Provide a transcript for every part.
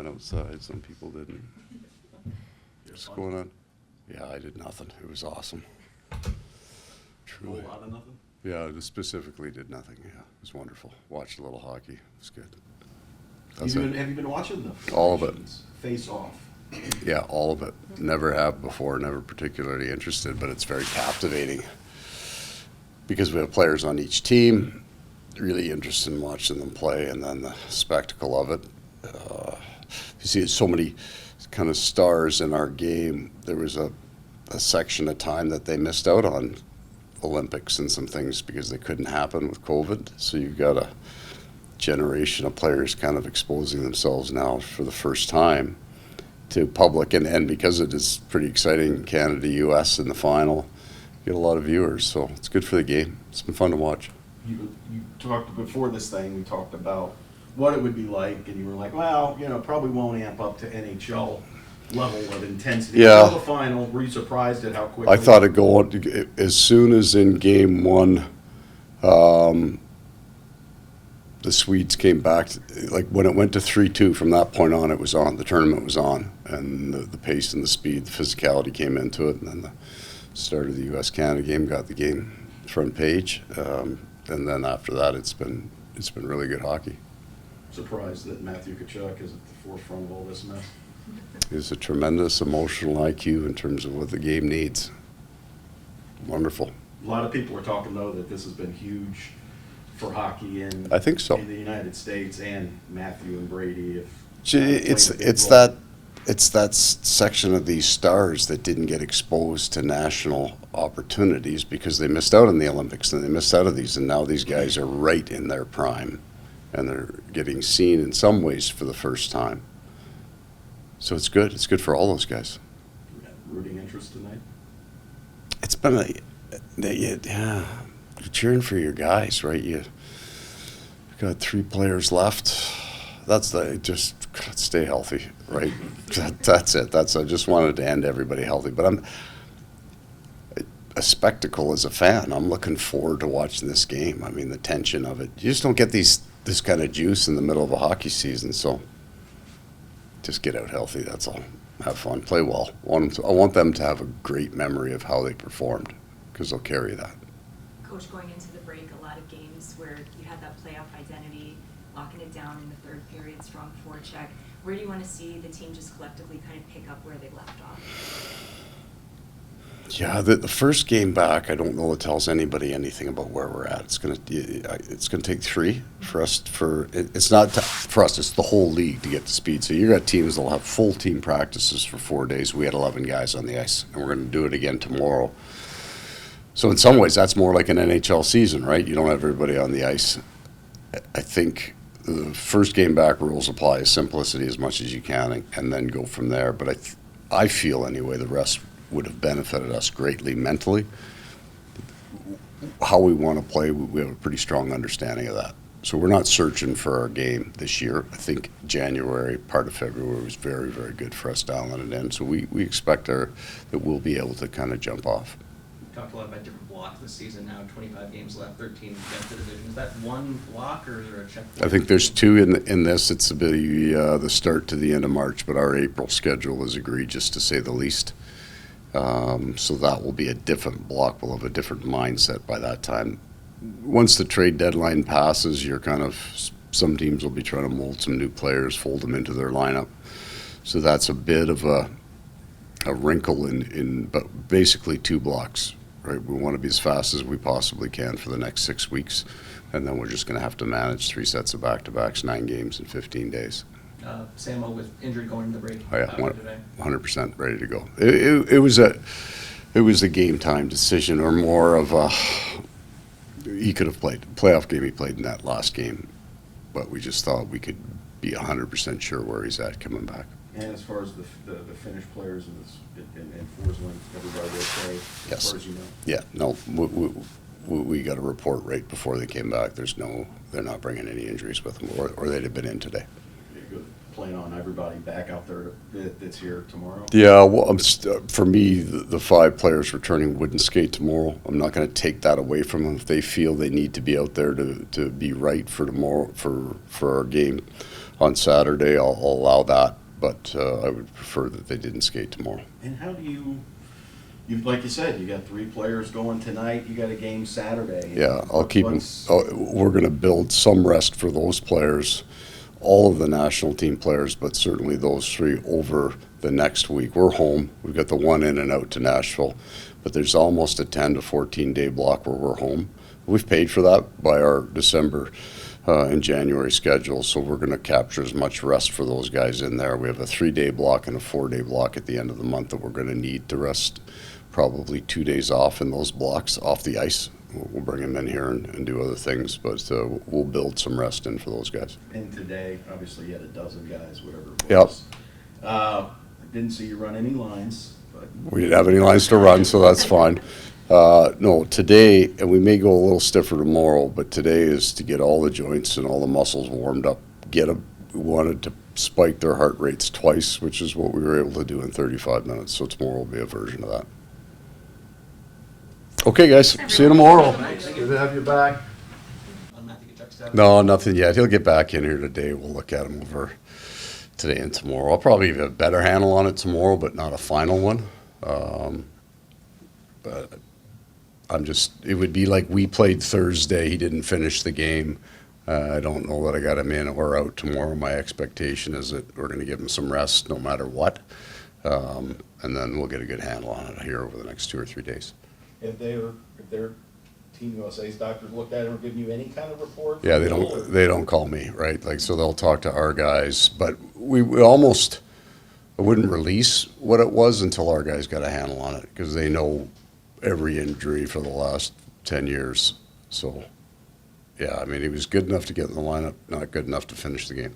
outside. Some people didn't. What's going on? Yeah, I did nothing. It was awesome. Truly. A lot of nothing? Yeah, I just specifically did nothing. Yeah, it was wonderful. Watched a little hockey. It was good. Have you been watching the All of it. Face Off? Yeah, all of it. Never have before, never particularly interested, but it's very captivating because we have players on each team. Really interested in watching them play, and then the spectacle of it. You see so many kind of stars in our game. There was a section of time that they missed out on Olympics and some things because they couldn't happen with COVID. So you've got a generation of players kind of exposing themselves now for the first time to public, and because it is pretty exciting, Canada, US in the final, get a lot of viewers, so it's good for the game. It's been fun to watch. You talked before this thing, we talked about what it would be like, and you were like, well, probably won't amp up to NHL level of intensity. Yeah. Until the final, were you surprised at how quickly? I thought it'd go on, as soon as in game one, the Swedes came back, like when it went to 3-2, from that point on, it was on. The tournament was on, and the pace and the speed, the physicality came into it, and then the start of the U.S.-Canada game got the game front page, and then after that, it's been really good hockey. Surprised that Matthew Tkachuk is at the forefront of all this mess? He's a tremendous emotional IQ in terms of what the game needs. Wonderful. A lot of people are talking, though, that this has been huge for hockey in, I think so. in the United States, and Matthew and Brady. It's that section of these stars that didn't get exposed to national opportunities because they missed out on the Olympics and they missed out on these, and now these guys are right in their prime and they're getting seen in some ways for the first time. So it's good. It's good for all those guys. You got rooting interest tonight? It's been yeah. You're cheering for your guys, right? You've got 3 players left. Just stay healthy, right? That's it. I just wanted to end everybody healthy. But I'm a spectacle as a fan. I'm looking forward to watching this game. I mean, the tension of it. You just don't get this kind of juice in the middle of a hockey season. So just get out healthy. That's all. Have fun. Play well. I want them to have a great memory of how they performed because they'll carry that. Coach, going into the break, a lot of games where you had that playoff identity, locking it down in the third period, strong forecheck. Where do you want to see the team just collectively kind of pick up where they left off? Yeah, the first game back, I don't know it tells anybody anything about where we're at. It's gonna take 3 for us. It's not for us. It's the whole league to get to speed. So you got teams that'll have full team practices for 4 days. We had 11 guys on the ice, and we're going to do it again tomorrow. So in some ways, that's more like an NHL season, right? You don't have everybody on the ice. I think the first game back rules apply as simplicity as much as you can, and then go from there. But I feel anyway the rest would have benefited us greatly mentally. How we want to play, we have a pretty strong understanding of that. So we're not searching for our game this year. I think January, part of February was very, very good for us dialing it in. So we expect that we'll be able to kind of jump off. Talked a lot about different blocks this season now, 25 games left, 13 against the division. Is that one block or is there a check? I think there's 2 in this. It's the start to the end of March, but our April schedule is egregious to say the least. So that will be a different block. We'll have a different mindset by that time. Once the trade deadline passes, some teams will be trying to mold some new players, fold them into their lineup. So that's a bit of a wrinkle but basically 2 blocks. Right, we want to be as fast as we possibly can for the next 6 weeks, and then we're just going to have to manage 3 sets of back-to-backs, 9 games in 15 days. Samo with injury going to the break. Oh, yeah, 100% ready to go. It was a game time decision, or more of a he could have played playoff game. He played in that last game, but we just thought we could be 100% sure where he's at coming back. And as far as the Finnish players in Forsman, everybody okay? Yes. As far as you know? Yeah. No. We got a report right before they came back. They're not bringing any injuries with them, or they'd have been in today. Okay, good. Plan on everybody back out there that's here tomorrow? Yeah. Well, for me, the 5 players returning wouldn't skate tomorrow. I'm not going to take that away from them if they feel they need to be out there to be right for tomorrow for our game. on Saturday, I'll allow that, but I would prefer that they didn't skate tomorrow. And how do you, like you said, you got 3 players going tonight, you got a game Saturday. Yeah, I'll keep them. What's- We're going to build some rest for those players, all of the national team players, but certainly those 3 over the next week. We're home. We've got the one in and out to Nashville, but there's almost a 10 to 14 day block where we're home. We've paid for that by our December and January schedule, so we're going to capture as much rest for those guys in there. We have a 3-day block and a 4-day block at the end of the month that we're going to need to rest. Probably 2 days off in those blocks off the ice. We'll bring them in here and do other things, but we'll build some rest in for those guys. And today, obviously, you had a dozen guys, whatever it Yep. was. I didn't see you run any lines, but We didn't have any lines to run, so that's fine. No, today, and we may go a little stiffer tomorrow, but today is to get all the joints and all the muscles warmed up. We wanted to spike their heart rates twice, which is what we were able to do in 35 minutes. So tomorrow will be a version of that. Okay, guys, see you tomorrow. Good to have you back. On Matthew Tkachuk status? No, nothing yet. He'll get back in here today. We'll look at him over today and tomorrow. I'll probably have a better handle on it tomorrow, but not a final one. But it would be like we played Thursday. He didn't finish the game. I don't know that I got him in or out tomorrow. My expectation is that we're going to give him some rest no matter what. And then we'll get a good handle on it here over the next 2 or 3 days. if their Team USA's doctors looked at it or given you any kind of report? Yeah, they don't call me, right? Like, so they'll talk to our guys, but we almost, I wouldn't release what it was until our guys got a handle on it, because they know every injury for the last 10 years. So, yeah, I mean, he was good enough to get in the lineup, not good enough to finish the game.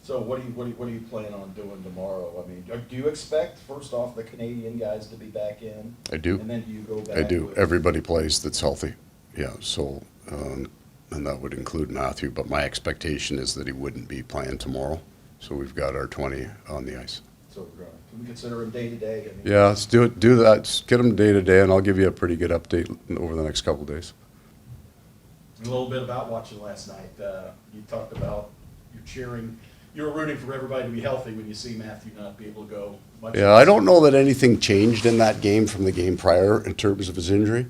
So what do you plan on doing tomorrow? I mean, do you expect, first off, the Canadian guys to be back in? I do. And then do you go back? I do. with- Everybody plays that's healthy. Yeah, so, and that would include Matthew, but my expectation is that he wouldn't be playing tomorrow. So we've got our 20 on the ice. So can we consider him day to day? Yeah, let's do that. Just get them day to day, and I'll give you a pretty good update over the next couple of days. A little bit about watching last night. You talked about you're cheering. You were rooting for everybody to be healthy when you see Matthew not be able to go much. Yeah, I don't know that anything changed in that game from the game prior in terms of his injury.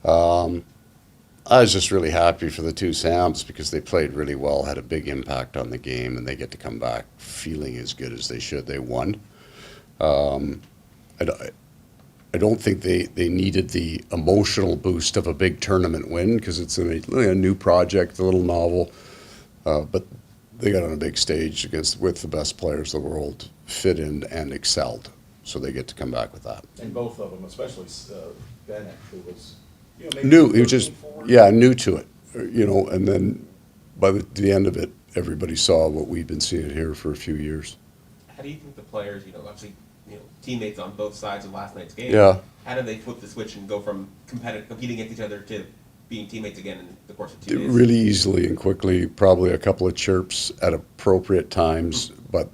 I was just really happy for the two Sams because they played really well, had a big impact on the game, and they get to come back feeling as good as they should. They won. I don't think they needed the emotional boost of a big tournament win because it's a new project, a little novel, but they got on a big stage with the best players in the world, fit in and excelled. So they get to come back with that. And both of them, especially Bennett, who was maybe New, he was just, 13, 14. yeah, new to it, and then by the end of it, everybody saw what we've been seeing here for a few years. How do you think the players, obviously, teammates on both sides of last night's game? Yeah. How did they flip the switch and go from competing against each other to being teammates again in the course of 2 days? Really easily and quickly, probably a couple of chirps at appropriate times, but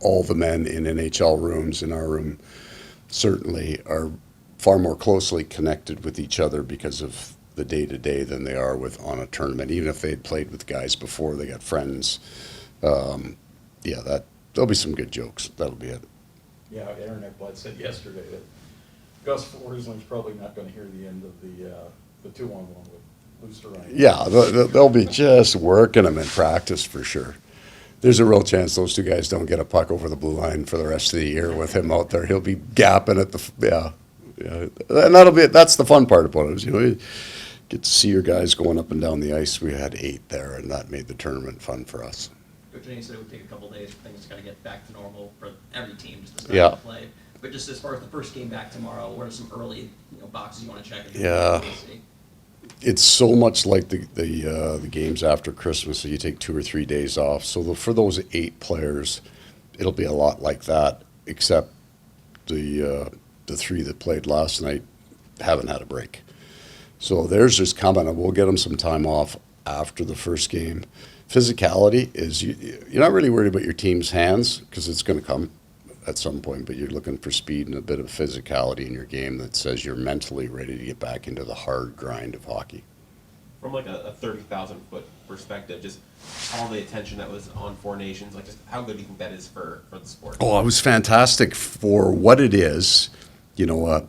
all the men in NHL rooms, in our room, certainly are far more closely connected with each other because of the day-to-day than they are on a tournament. Even if they had played with guys before, they got friends. There'll be some good jokes. That'll be it. Yeah, Aaron Ekblad said yesterday that Gus Forsling's probably not going to hear the end of the 2-on-1 with Luster. Yeah, they'll be just working them in practice for sure. There's a real chance those two guys don't get a puck over the blue line for the rest of the year with him out there. He'll be gapping at and that's the fun part about it. Is, you get to see your guys going up and down the ice. We had 8 there, and that made the tournament fun for us. Coach Jenny said it would take a couple days for things to kind of get back to normal for every team just to start Yeah. to play. But just as far as the first game back tomorrow, what are some early boxes you want to check? Yeah. It's so much like the games after Christmas, so you take 2 or 3 days off. So for those 8 players, it'll be a lot like that, except the 3 that played last night haven't had a break. So theirs is coming, and we'll get them some time off after the first game. Physicality is you're not really worried about your team's hands because it's going to come at some point, but you're looking for speed and a bit of physicality in your game that says you're mentally ready to get back into the hard grind of hockey. From like a 30,000-foot perspective, just all the attention that was on Four Nations, like just how good do you think that is for the sport? Oh, it was fantastic for what it is. You know,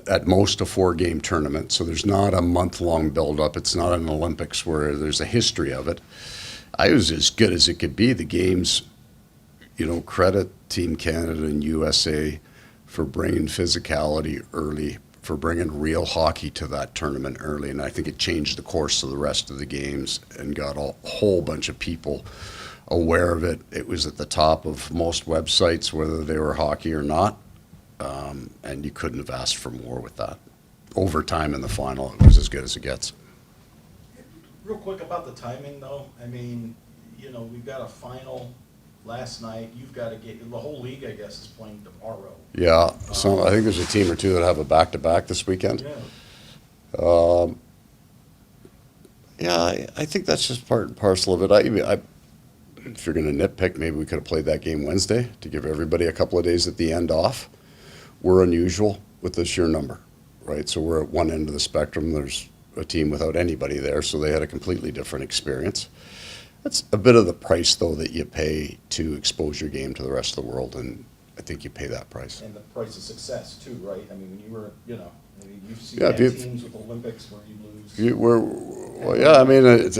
at most a 4-game tournament, so there's not a month-long build-up. It's not an Olympics where there's a history of it. I was as good as it could be. The games, you know, credit Team Canada and USA for bringing physicality early, for bringing real hockey to that tournament early, and I think it changed the course of the rest of the games and got a whole bunch of people aware of it. It was at the top of most websites, whether they were hockey or not, and you couldn't have asked for more with that. Overtime in the final, it was as good as it gets. Real quick about the timing, though. I mean, you know, we've got a final last night. You've got to get, the whole league, I guess, is playing tomorrow. Yeah, so I think there's a team or two that have a back-to-back this weekend. Yeah. Yeah, I think that's just part and parcel of it. If you're going to nitpick, maybe we could have played that game Wednesday to give everybody a couple of days at the end off. We're unusual with the sheer number, right? So we're at one end of the spectrum. There's a team without anybody there, so they had a completely different experience. That's a bit of the price, though, that you pay to expose your game to the rest of the world, and I think you pay that price. And the price of success, too, right? I mean, when you were, you know, I mean, you've seen Yeah, teams with Olympics where you lose. Well, yeah, I mean,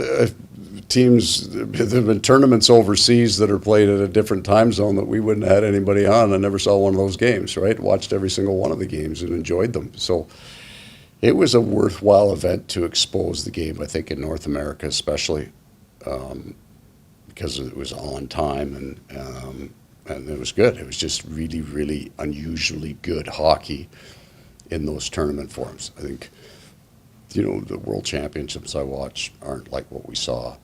teams, there have been tournaments overseas that are played at a different time zone that we wouldn't have had anybody on. I never saw one of those games, right? Watched every single one of the games and enjoyed them. So it was a worthwhile event to expose the game, I think, in North America especially, because it was on time and it was good. It was just really, really unusually good hockey in those tournament forms. I think, you know, the World Championships I watch aren't like what we saw.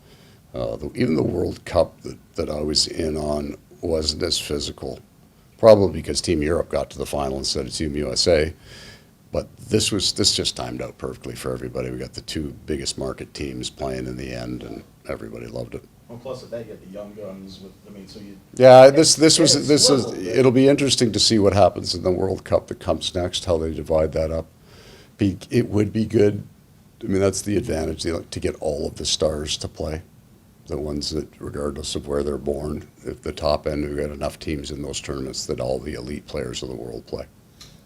Even the World Cup that I was in on wasn't as physical, probably because Team Europe got to the final instead of Team USA. But this just timed out perfectly for everybody. We got the two biggest market teams playing in the end, and everybody loved it. Well, plus of that, you had the young guns with, I mean, so you. Yeah, it'll be interesting to see what happens in the World Cup that comes next, how they divide that up. It would be good. I mean, that's the advantage, to get all of the stars to play, the ones that, regardless of where they're born, at the top end, we've got enough teams in those tournaments that all the elite players of the world play.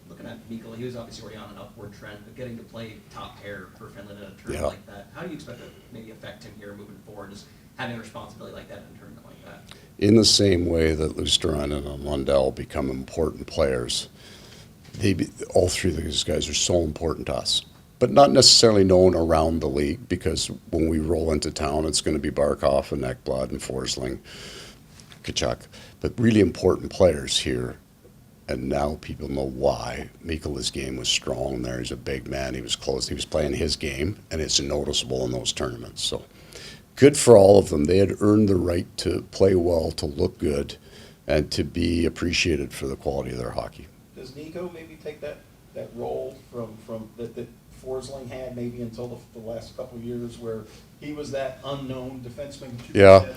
Looking at Mikkola, he was obviously already on an upward trend, but getting to play top pair for Finland in a tournament Yeah. like that, how do you expect to maybe affect him here moving forward, just having a responsibility like that in a tournament like that? In the same way that Luosterainen and Lundell become important players, all three of these guys are so important to us, but not necessarily known around the league, because when we roll into town, it's going to be Barkov and Ekblad and Forsling, Tkachuk, but really important players here. And now people know why. Mikola's game was strong there. He's a big man. He was close. He was playing his game, and it's noticeable in those tournaments. So good for all of them. They had earned the right to play well, to look good, and to be appreciated for the quality of their hockey. Does Nico maybe take that role from that Forsling had maybe until the last couple of years, where he was that unknown defenseman? that you Yeah. said?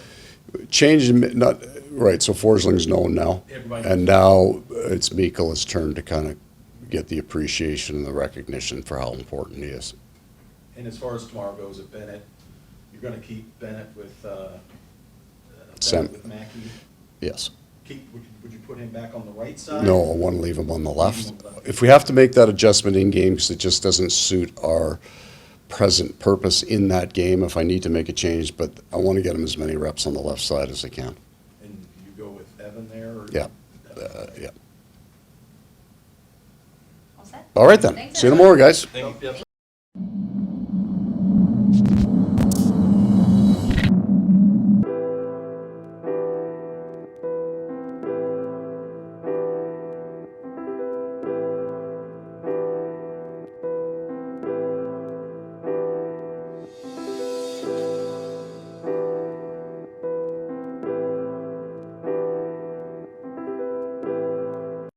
Change, not right. So Forsling's known now, Everybody and knows. now it's Mikola's turn to kind of get the appreciation and the recognition for how important he is. And as far as tomorrow goes at Bennett, you're going to keep Bennett with Sam. with Mackey. Yes. Would you put him back on the right side? No, I want to leave him on the left. If we have to make that adjustment in game because it just doesn't suit our present purpose in that game, if I need to make a change, but I want to get him as many reps on the left side as I can. And you go with Evan there? Or Yeah. Yeah. All set? All right then. Thanks, See you everyone. tomorrow, guys. Thank you. Yep.